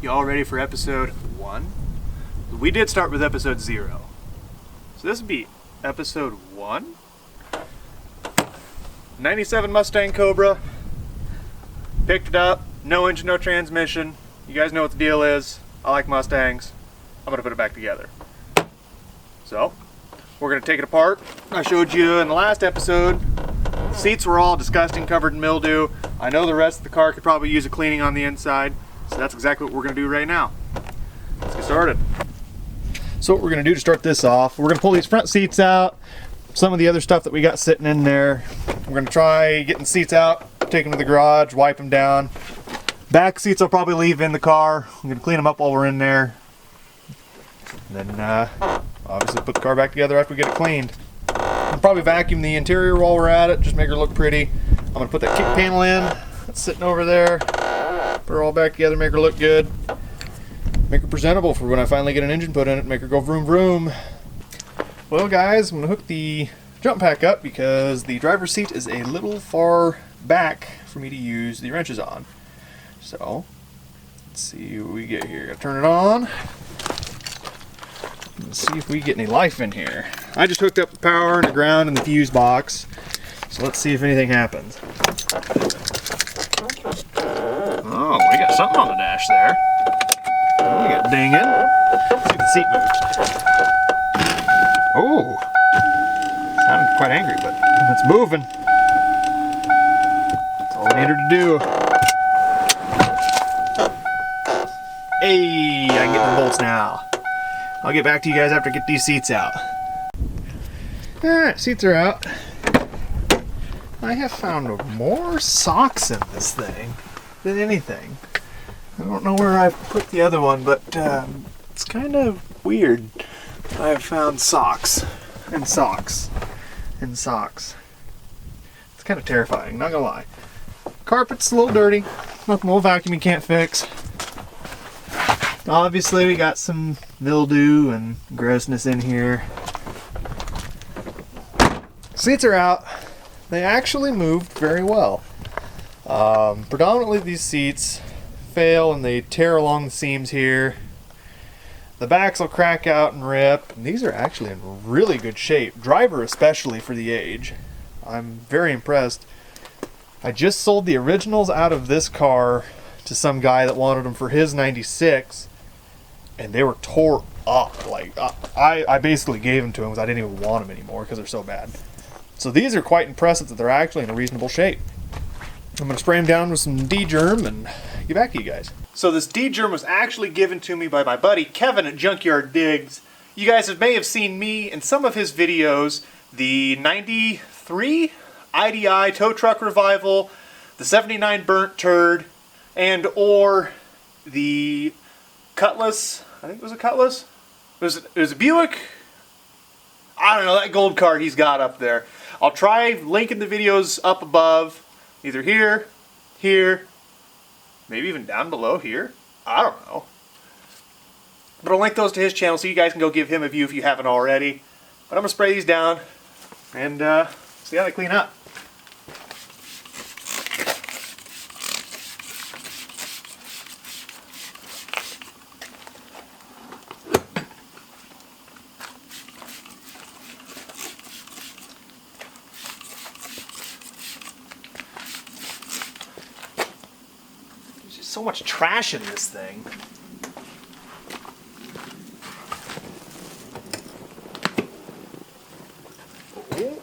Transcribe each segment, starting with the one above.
Y'all ready for episode 1? We did start with episode 0. So this would be episode 1? 97 Mustang Cobra. Picked it up. No engine, no transmission. You guys know what the deal is. I like Mustangs. I'm going to put it back together. So, we're going to take it apart. I showed you in the last episode, the seats were all disgusting, covered in mildew. I know the rest of the car could probably use a cleaning on the inside. So that's exactly what we're going to do right now. Let's get started. So what we're going to do to start this off, we're going to pull these front seats out, some of the other stuff that we got sitting in there. We're going to try getting the seats out, take them to the garage, wipe them down. Back seats I'll probably leave in the car. I'm going to clean them up while we're in there. And then obviously put the car back together after we get it cleaned. I'll probably vacuum the interior while we're at it, just make her look pretty. I'm going to put that kick panel in, that's sitting over there. Put her all back together, make her look good. Make her presentable for when I finally get an engine put in it, make her go vroom vroom. Well guys, I'm gonna hook the jump pack up because the driver's seat is a little far back for me to use the wrenches on. So, let's see what we get here. Gotta turn it on. Let's see if we get any life in here. I just hooked up the power and the ground and the fuse box. So let's see if anything happens. Oh, we got something on the dash there. Oh, we got dinging. Let's see if the seat moves. Oh, sounded quite angry, but it's moving. That's all I need her to do. Hey, I can get the bolts now. I'll get back to you guys after I get these seats out. Alright, seats are out. I have found more socks in this thing than anything. I don't know where I put the other one, but it's kind of weird. I have found socks and socks and socks. It's kind of terrifying, not gonna lie. Carpet's a little dirty. Nothing a little vacuum you can't fix. Obviously we got some mildew and grossness in here. Seats are out. They actually moved very well. Predominantly these seats fail and they tear along the seams here. The backs will crack out and rip. And these are actually in really good shape. Driver especially for the age. I'm very impressed. I just sold the originals out of this car to some guy that wanted them for his 96 and they were tore up. Like I basically gave them to him because I didn't even want them anymore because they're so bad. So these are quite impressive that they're actually in a reasonable shape. I'm going to spray them down with some D-germ and get back to you guys. So this D-germ was actually given to me by my buddy Kevin at Junkyard Digs. You guys may have seen me in some of his videos, the 93 IDI tow truck revival, the 79 burnt turd, and or the Cutlass. I think it was a Cutlass. It was a Buick. I don't know, that gold car he's got up there. I'll try linking the videos up above, either here, here, maybe even down below here. I don't know. But I'll link those to his channel so you guys can go give him a view if you haven't already. But I'm going to spray these down and see how they clean up. So much trash in this thing. Oh.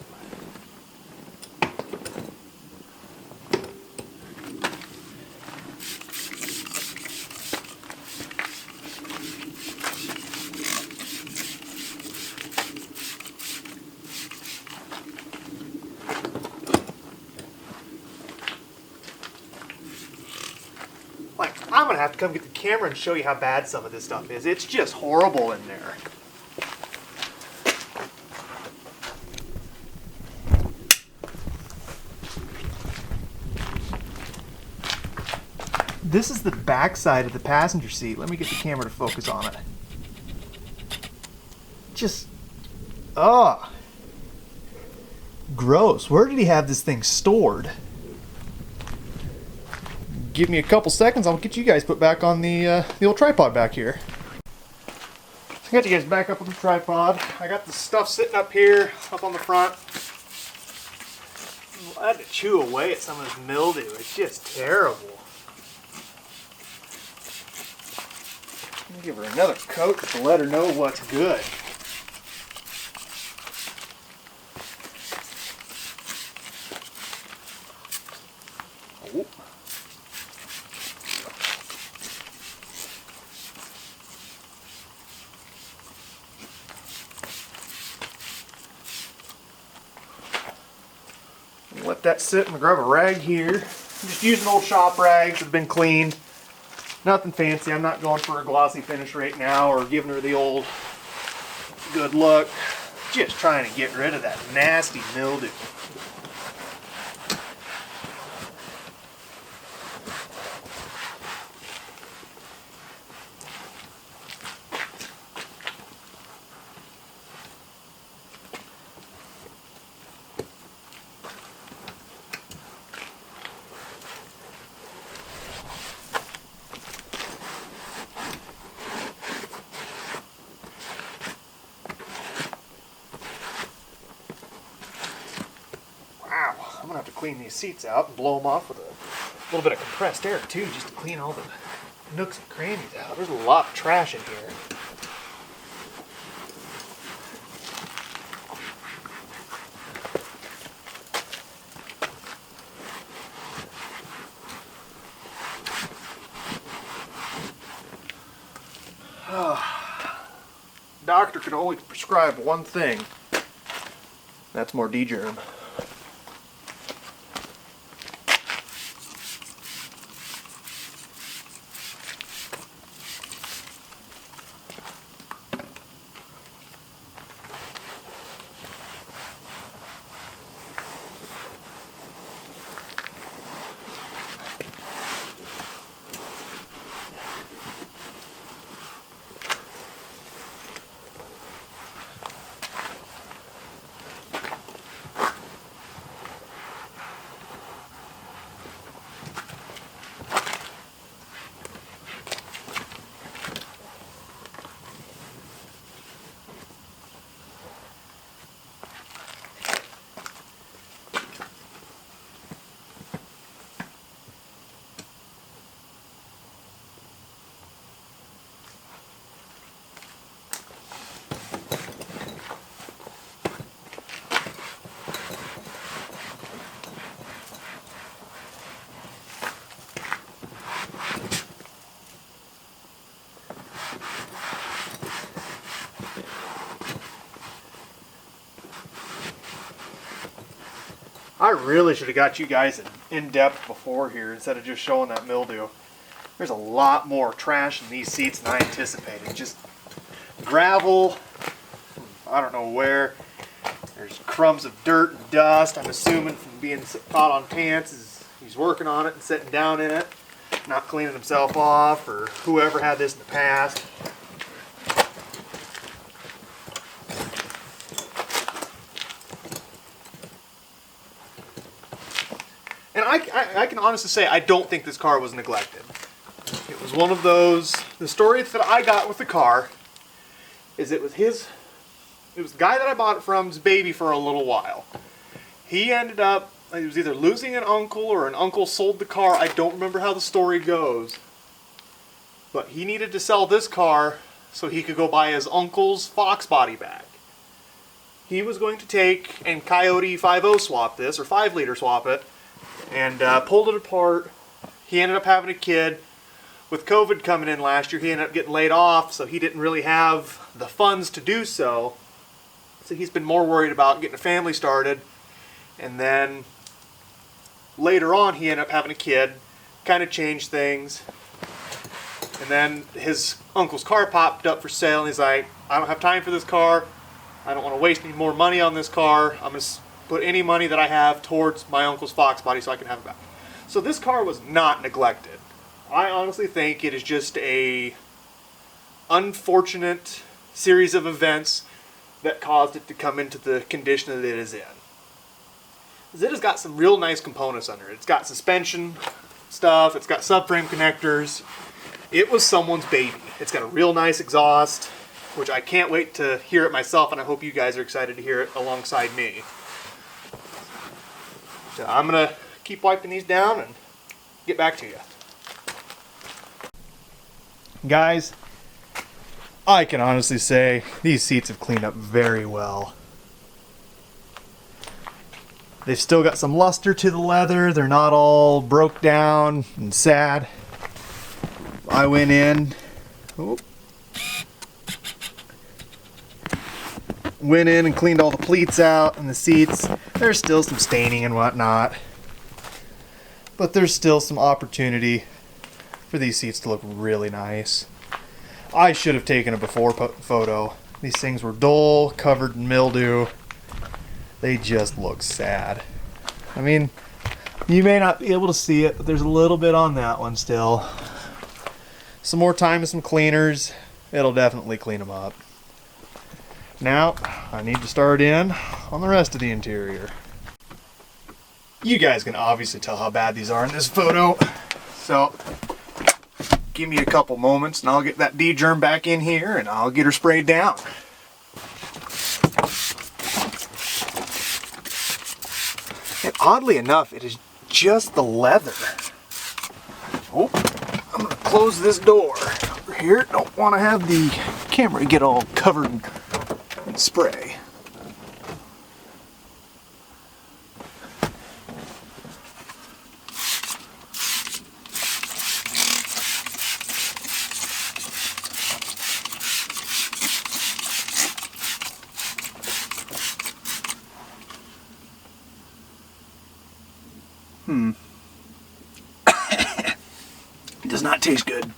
I'm gonna have to come get the camera and show you how bad some of this stuff is. It's just horrible in there. This is the back side of the passenger seat. Let me get the camera to focus on it. Just, gross. Where did he have this thing stored? give me a couple seconds, I'll get you guys put back on the old tripod back here. I got you guys back up on the tripod. I got the stuff sitting up here, up on the front. I had to chew away at some of this mildew. It's just terrible. I'm gonna give her another coat to let her know what's good. Oh. Let that sit and grab a rag here. I'm just using old shop rags that have been cleaned. Nothing fancy. I'm not going for a glossy finish right now or giving her the old good look. Just trying to get rid of that nasty mildew. I'm gonna have to clean these seats out and blow them off with a little bit of compressed air too, just to clean all the nooks and crannies out. There's a lot of trash in here. Doctor can only prescribe one thing. That's more D-germ. I really should have got you guys in depth before here instead of just showing that mildew. There's a lot more trash in these seats than I anticipated. Just gravel, I don't know where. There's crumbs of dirt and dust. I'm assuming from being caught on pants as he's working on it and sitting down in it, not cleaning himself off, or whoever had this in the past. And I can honestly say I don't think this car was neglected. It was one of those, the story that I got with the car is it was the guy that I bought it from's baby for a little while. He ended up, he was either losing an uncle or an uncle sold the car. I don't remember how the story goes. But he needed to sell this car so he could go buy his uncle's Fox body back. He was going to take and Coyote 5.0 swap this, or 5-liter swap it, and pulled it apart. He ended up having a kid. With COVID coming in last year, he ended up getting laid off, so he didn't really have the funds to do so. So he's been more worried about getting a family started. And then later on, he ended up having a kid, kind of changed things. And then his uncle's car popped up for sale, and he's like, I don't have time for this car. I don't want to waste any more money on this car. I'm going to put any money that I have towards my uncle's Fox body so I can have it back. So this car was not neglected. I honestly think it is just a unfortunate series of events that caused it to come into the condition that it is in. It has got some real nice components under it. It's got suspension, stuff. It's got subframe connectors. It was someone's baby. It's got a real nice exhaust, which I can't wait to hear it myself, and I hope you guys are excited to hear it alongside me. So I'm gonna keep wiping these down and get back to you. Guys, I can honestly say these seats have cleaned up very well. They've still got some luster to the leather. They're not all broke down and sad. I went in, and cleaned all the pleats out and the seats. There's still some staining and whatnot, but there's still some opportunity for these seats to look really nice. I should have taken a before photo. These things were dull, covered in mildew. They just look sad. I mean, you may not be able to see it, but there's a little bit on that one still. Some more time and some cleaners, it'll definitely clean them up. Now, I need to start in on the rest of the interior. You guys can obviously tell how bad these are in this photo, so give me a couple moments and I'll get that D-germ back in here and I'll get her sprayed down. And oddly enough, it is just the leather. Oh, I'm gonna close this door over here. Don't want to have the camera get all covered in spray. It does not taste good.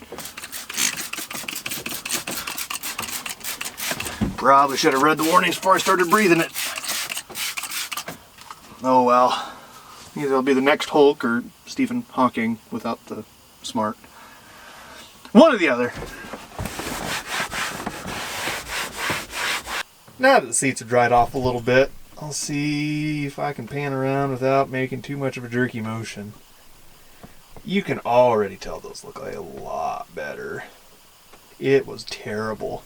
Probably should have read the warnings before I started breathing it. Oh well. Either I'll be the next Hulk or Stephen Hawking without the smart. One or the other. Now that the seats have dried off a little bit, I'll see if I can pan around without making too much of a jerky motion. You can already tell those look like a lot better. It was terrible.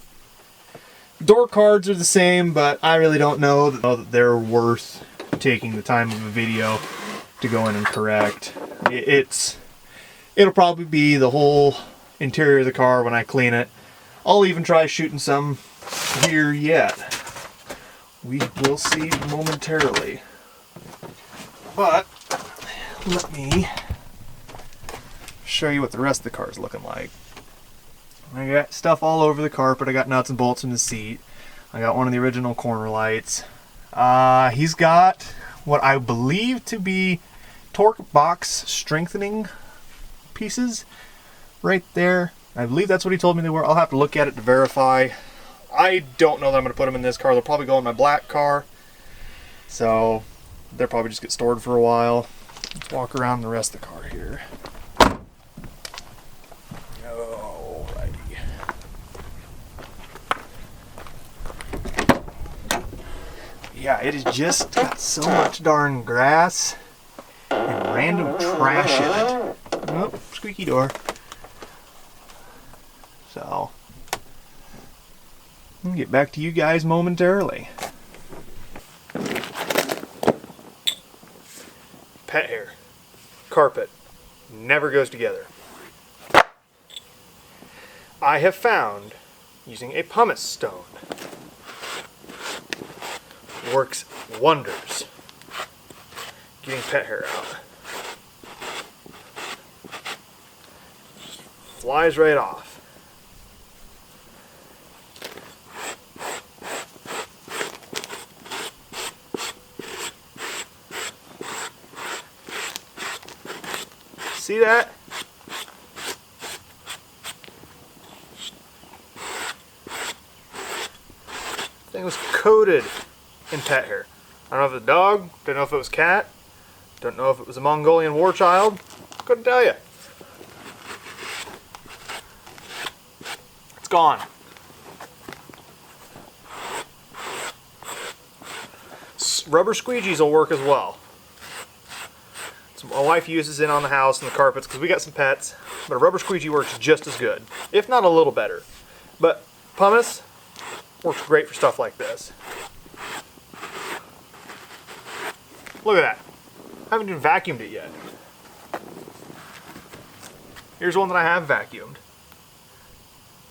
Door cards are the same, but I really don't know that they're worth taking the time of a video to go in and correct. It'll probably be the whole interior of the car when I clean it. I'll even try shooting some here yet. We will see momentarily. But let me show you what the rest of the car is looking like. I got stuff all over the carpet. I got nuts and bolts in the seat. I got one of the original corner lights. He's got what I believe to be torque box strengthening pieces right there. I believe that's what he told me they were. I'll have to look at it to verify. I don't know that I'm going to put them in this car. They'll probably go in my black car. So they'll probably just get stored for a while. Let's walk around the rest of the car here. Yeah, it has just got so much darn grass and random trash in it. Oh, squeaky door. So, I'll get back to you guys momentarily. Pet hair, carpet, never goes together. I have found, using a pumice stone, works wonders getting pet hair out. Just flies right off. See that? Thing was coated in pet hair. I don't know if it was a dog, don't know if it was a cat, don't know if it was a Mongolian war child, couldn't tell you. It's gone. Rubber squeegees will work as well. So my wife uses it on the house and the carpets because we got some pets, but a rubber squeegee works just as good, if not a little better. But pumice works great for stuff like this. Look at that. I haven't even vacuumed it yet. Here's one that I have vacuumed.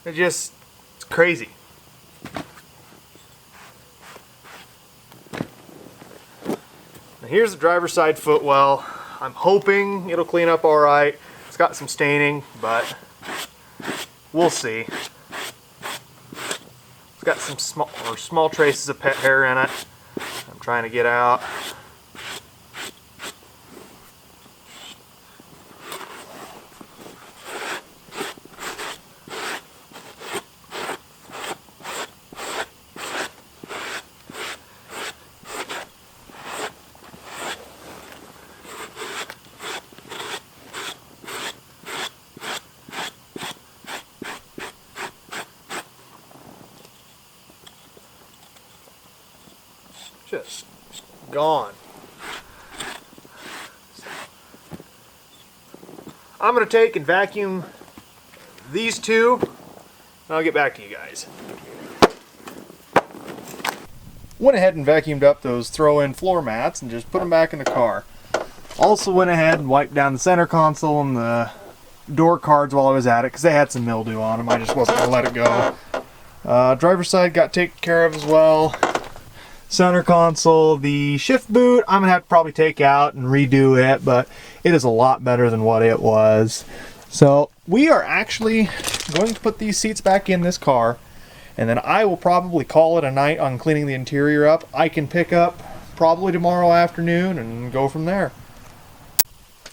It's crazy. Now here's the driver's side footwell. I'm hoping it'll clean up all right. It's got some staining, but we'll see. It's got some small traces of pet hair in it. I'm trying to get out. Just gone. I'm going to take and vacuum these two, and I'll get back to you guys. Went ahead and vacuumed up those throw-in floor mats and just put them back in the car. Also went ahead and wiped down the center console and the door cards while I was at it because they had some mildew on them. I just wasn't going to let it go. Driver's side got taken care of as well. Center console, the shift boot, I'm gonna have to probably take out and redo it, but it is a lot better than what it was. So we are actually going to put these seats back in this car, and then I will probably call it a night on cleaning the interior up. I can pick up probably tomorrow afternoon and go from there.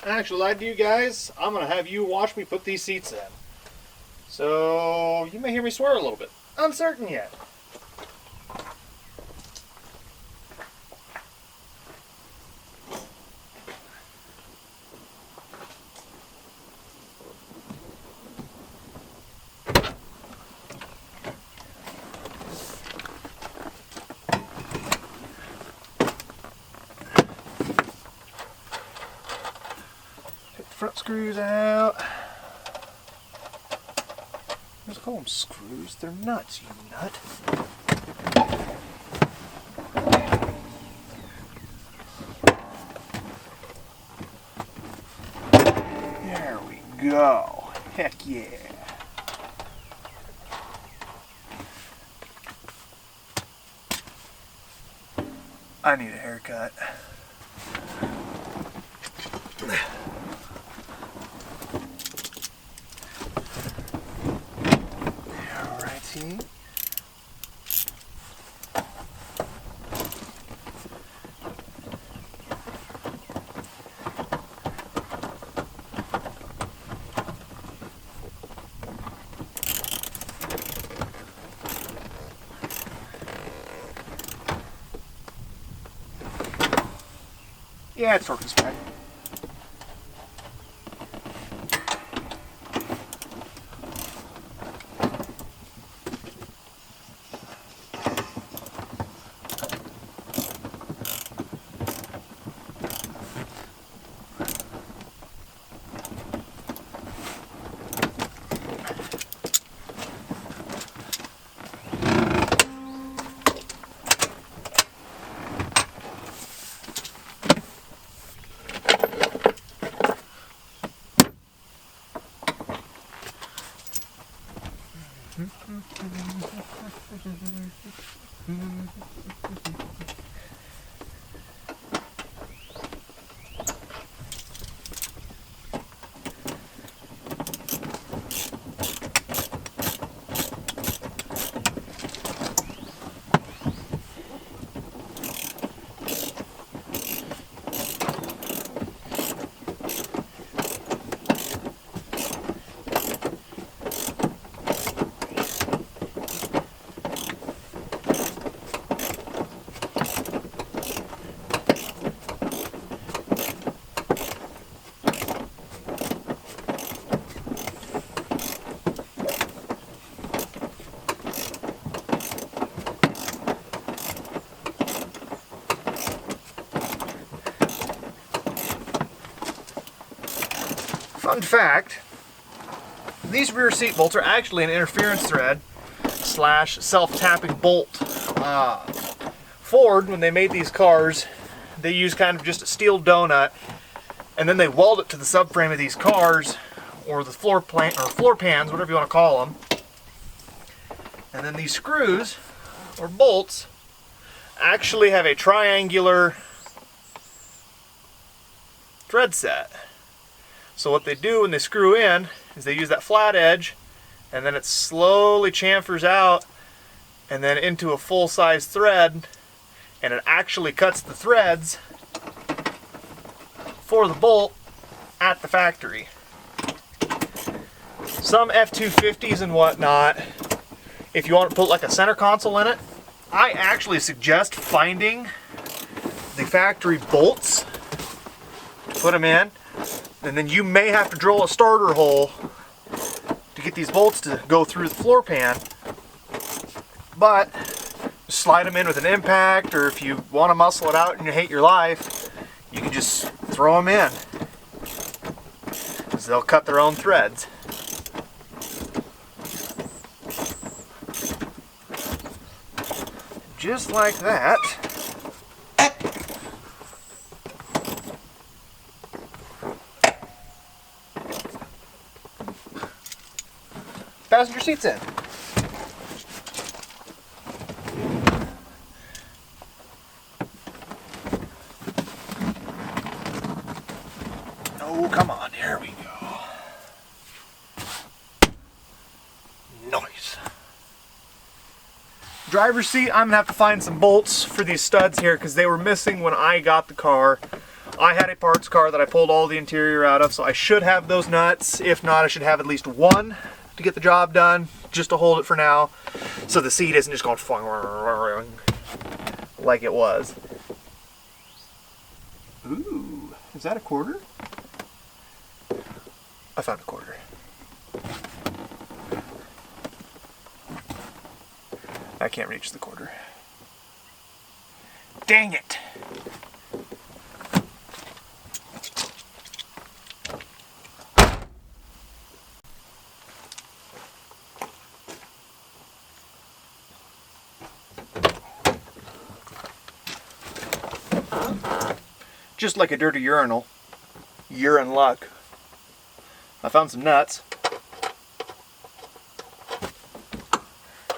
Actually, lied to you guys. I'm gonna have you watch me put these seats in. So you may hear me swear a little bit. Uncertain yet. Front screws out. Let's call them screws. They're nuts, you nut. There we go. Heck yeah. I need a haircut. Alrighty. Yeah, it's working fine. Fun fact, these rear seat bolts are actually an interference thread slash self-tapping bolt. Ford, when they made these cars, they used kind of just a steel donut, and then they weld it to the subframe of these cars, or the floor pans, whatever you want to call them. And then these screws, or bolts, actually have a triangular thread set. So what they do when they screw in is they use that flat edge, and then it slowly chamfers out and then into a full-size thread, and it actually cuts the threads for the bolt at the factory. Some F-250s and whatnot, if you want to put like a center console in it, I actually suggest finding the factory bolts to put them in, and then you may have to drill a starter hole to get these bolts to go through the floor pan, but slide them in with an impact, or if you want to muscle it out and you hate your life, you can just throw them in, because they'll cut their own threads. Just like that. Passenger seats in. Oh, come on, here we go. Nice. Driver's seat, I'm gonna have to find some bolts for these studs here because they were missing when I got the car. I had a parts car that I pulled all the interior out of, so I should have those nuts. If not, I should have at least one to get the job done, just to hold it for now, so the seat isn't just going like it was. Ooh, is that a quarter? I found a quarter. I can't reach the quarter. Dang it! Just like a dirty urinal, you're in luck. I found some nuts.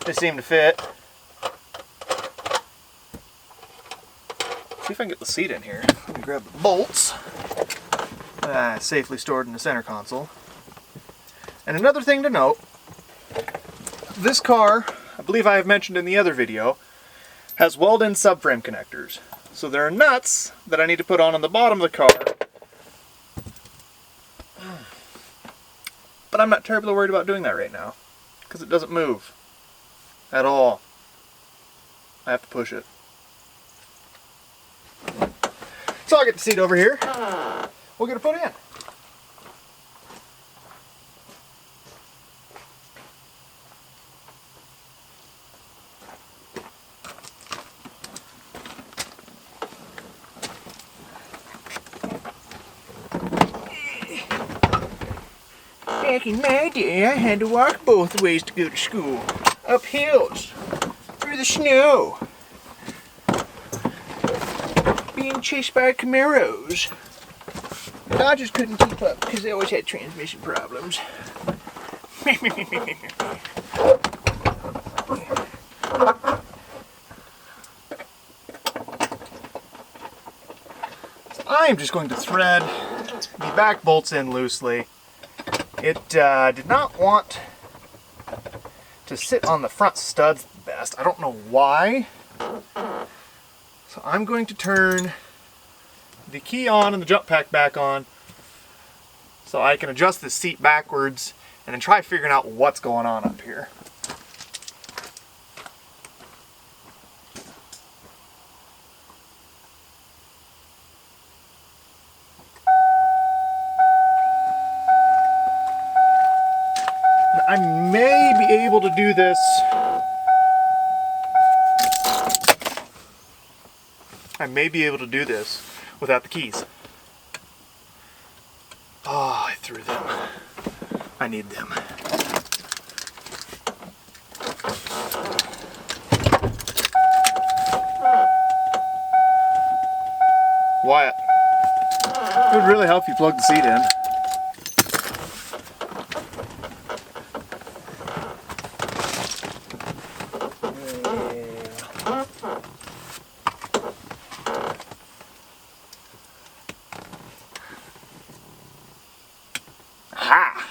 They seem to fit. See if I can get the seat in here. Let me grab the bolts. Safely stored in the center console. And another thing to note, this car, I believe I have mentioned in the other video, has weld-in subframe connectors. So there are nuts that I need to put on the bottom of the car. But I'm not terribly worried about doing that right now, because it doesn't move at all. I have to push it. So I'll get the seat over here. We'll get it put in. Back in my day, I had to walk both ways to go to school. Up hills, through the snow, being chased by Camaros. Dodgers couldn't keep up because they always had transmission problems. So I'm just going to thread the back bolts in loosely. It did not want to sit on the front studs the best. I don't know why. So I'm going to turn the key on and the jump pack back on so I can adjust the seat backwards and then try figuring out what's going on up here. I may be able to do this. I may be able to do this without the keys. Oh, I threw them. I need them. Wyatt, it would really help if you plug the seat in. Ha!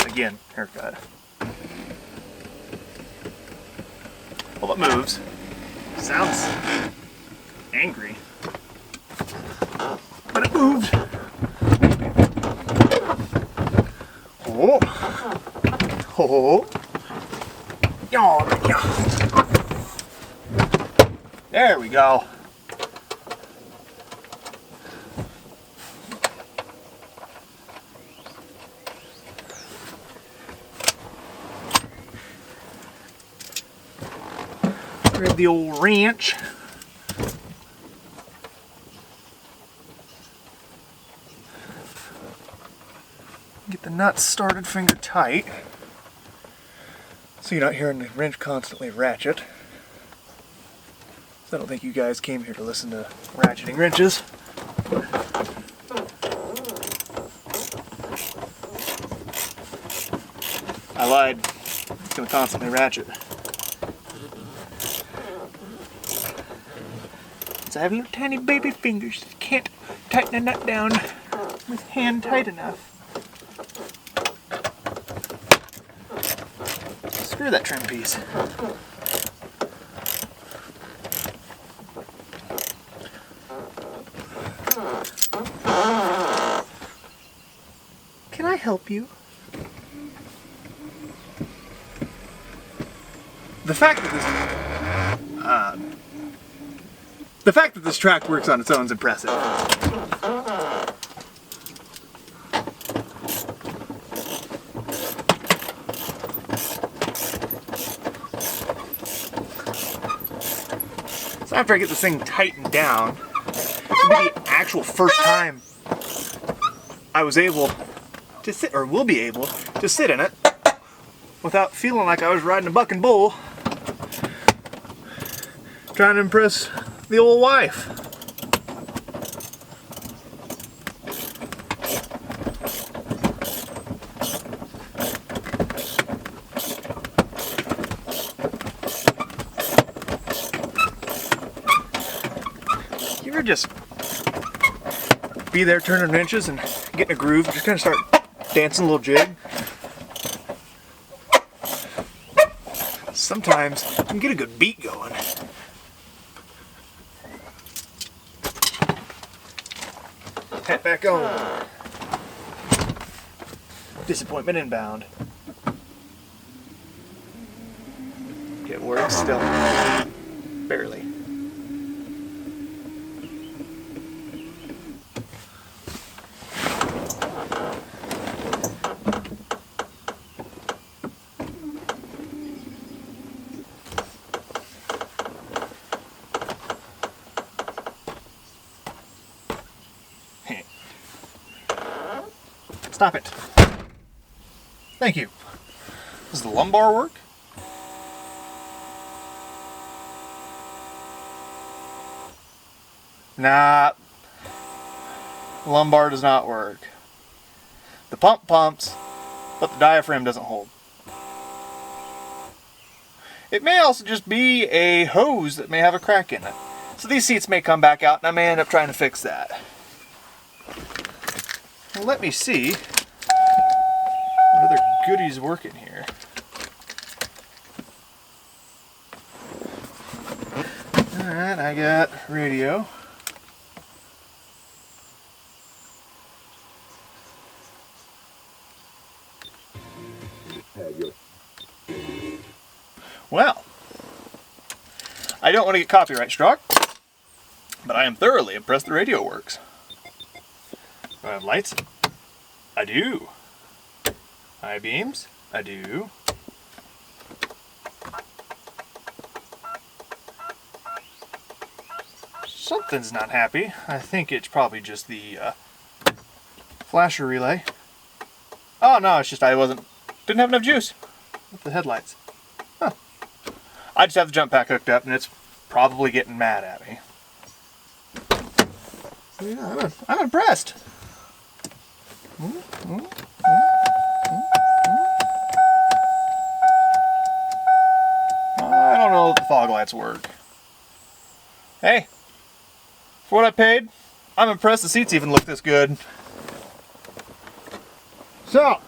Again, haircut. Well, it moves. Sounds angry. But it moved. Oh. Oh. There we go. Grab the old wrench. Get the nuts started finger tight so you're not hearing the wrench constantly ratchet. So I don't think you guys came here to listen to ratcheting wrenches. I lied. It's going to constantly ratchet. So I have little tiny baby fingers. Can't tighten a nut down with hand tight enough. Screw that trim piece. Can I help you? The fact that this track works on its own is impressive. So after I get this thing tightened down, it'll be the actual first time I was able to sit, or will be able to sit in it without feeling like I was riding a bucking bull trying to impress the old wife. You ever just be there turning wrenches and get in a groove, just kind of start dancing a little jig? Sometimes you can get a good beat going. Hat back on. Disappointment inbound. It works still. Barely. Stop it. Thank you. Does the lumbar work? Nah. Lumbar does not work. The pump pumps, but the diaphragm doesn't hold. It may also just be a hose that may have a crack in it. So these seats may come back out and I may end up trying to fix that. Well, let me see what other goodies work in here. Alright, I got radio. Well, I don't want to get copyright struck, but I am thoroughly impressed the radio works. Do I have lights? I do. High beams? I do. Something's not happy. I think it's probably just the flasher relay. Oh no, it's just didn't have enough juice with the headlights. Huh. I just have the jump pack hooked up and it's probably getting mad at me. Yeah, I'm impressed. I don't know if the fog lights work. Hey, for what I paid, I'm impressed the seats even look this good. So,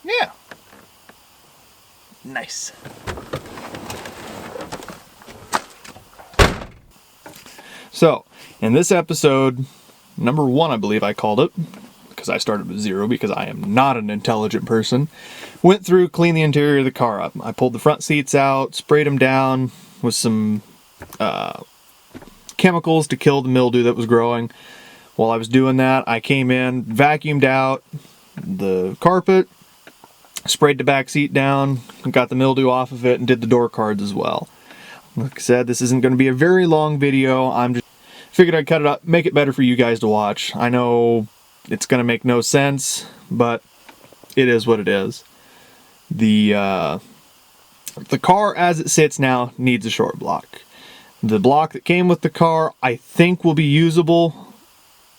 yeah. Nice. So, in this episode, number 1, I believe I called it, because I started with 0 because I am not an intelligent person, went through, cleaned the interior of the car up. I pulled the front seats out, sprayed them down with some chemicals to kill the mildew that was growing. While I was doing that, I came in, vacuumed out the carpet, sprayed the back seat down, got the mildew off of it, and did the door cards as well. Like I said, this isn't going to be a very long video. I'm just figured I'd cut it up, make it better for you guys to watch. I know it's going to make no sense, but it is what it is. The car as it sits now needs a short block. The block that came with the car I think will be usable,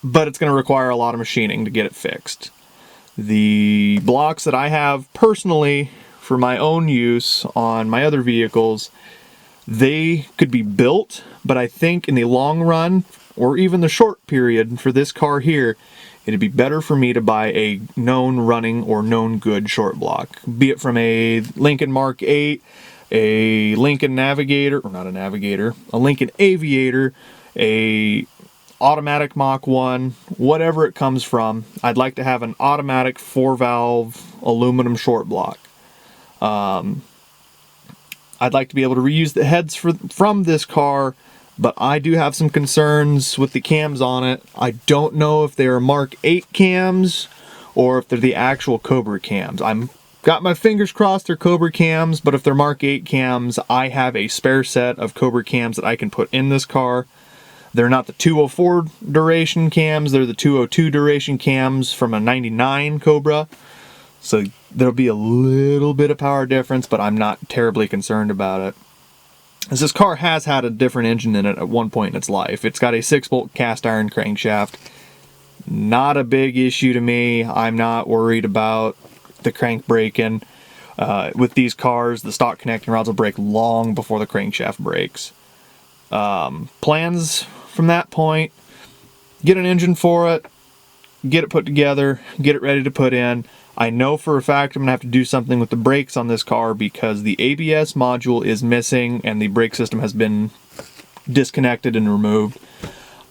but it's going to require a lot of machining to get it fixed. The blocks that I have personally for my own use on my other vehicles, they could be built, but I think in the long run, or even the short period for this car here, it'd be better for me to buy a known running or known good short block. Be it from a Lincoln Mark 8, a Lincoln Navigator, or not a Navigator, a Lincoln Aviator, a automatic Mach 1, whatever it comes from. I'd like to have an automatic 4-valve aluminum short block. I'd like to be able to reuse the heads from this car, but I do have some concerns with the cams on it. I don't know if they're Mark 8 cams or if they're the actual Cobra cams. I'm got my fingers crossed they're Cobra cams, but if they're Mark 8 cams, I have a spare set of Cobra cams that I can put in this car. They're not the 204 duration cams, they're the 202 duration cams from a 99 Cobra. So there'll be a little bit of power difference, but I'm not terribly concerned about it. As this car has had a different engine in it at one point in its life. It's got a 6-bolt cast iron crankshaft. Not a big issue to me. I'm not worried about the crank breaking. With these cars, the stock connecting rods will break long before the crankshaft breaks. Plans from that point, get an engine for it, get it put together, get it ready to put in. I know for a fact I'm going to have to do something with the brakes on this car because the ABS module is missing and the brake system has been disconnected and removed.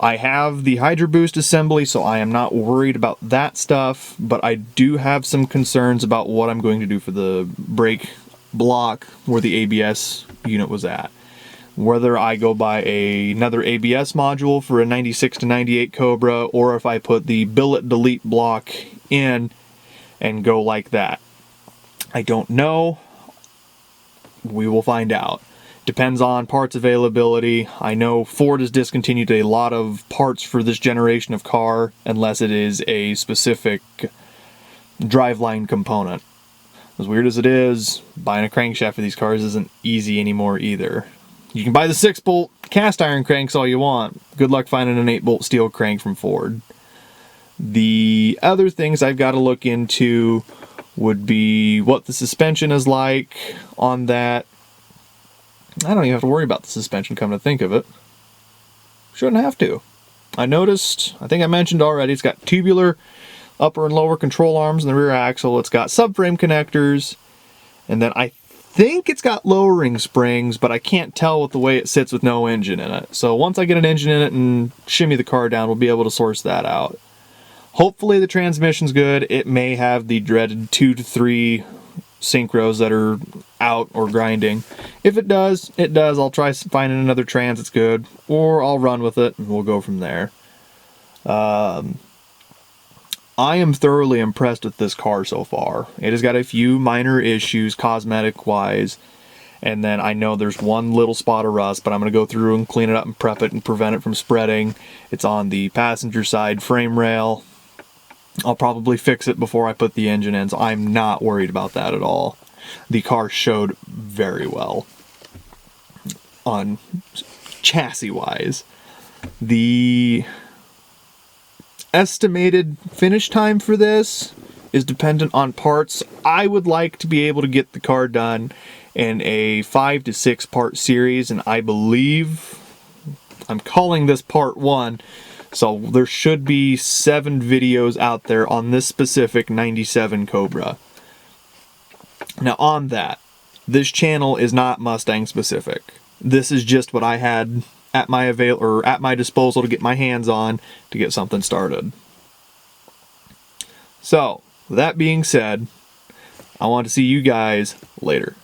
I have the Hydro Boost assembly, so I am not worried about that stuff, but I do have some concerns about what I'm going to do for the brake block where the ABS unit was at. Whether I go buy another ABS module for a 96 to 98 Cobra, or if I put the billet delete block in and go like that. I don't know. We will find out. Depends on parts availability. I know Ford has discontinued a lot of parts for this generation of car unless it is a specific driveline component. As weird as it is, buying a crankshaft for these cars isn't easy anymore either. You can buy the 6-bolt cast iron cranks all you want. Good luck finding an 8-bolt steel crank from Ford. The other things I've got to look into would be what the suspension is like on that. I don't even have to worry about the suspension, come to think of it. Shouldn't have to. I noticed, I think I mentioned already, it's got tubular upper and lower control arms in the rear axle. It's got subframe connectors. And then I think it's got lowering springs, but I can't tell with the way it sits with no engine in it. So once I get an engine in it and shimmy the car down, we'll be able to source that out. Hopefully the transmission's good. It may have the dreaded 2 to 3 synchros that are out or grinding. If it does, it does. I'll try finding another trans that's good, or I'll run with it and we'll go from there. I am thoroughly impressed with this car so far. It has got a few minor issues cosmetic-wise, and then I know there's one little spot of rust, but I'm going to go through and clean it up and prep it and prevent it from spreading. It's on the passenger side frame rail. I'll probably fix it before I put the engine in, so I'm not worried about that at all. The car showed very well on chassis-wise. The estimated finish time for this is dependent on parts. I would like to be able to get the car done in a 5 to 6 part series, and I believe I'm calling this part 1, so there should be 7 videos out there on this specific 97 Cobra. Now on that, this channel is not Mustang specific. This is just what I had at my disposal to get my hands on to get something started. So, with that being said, I want to see you guys later.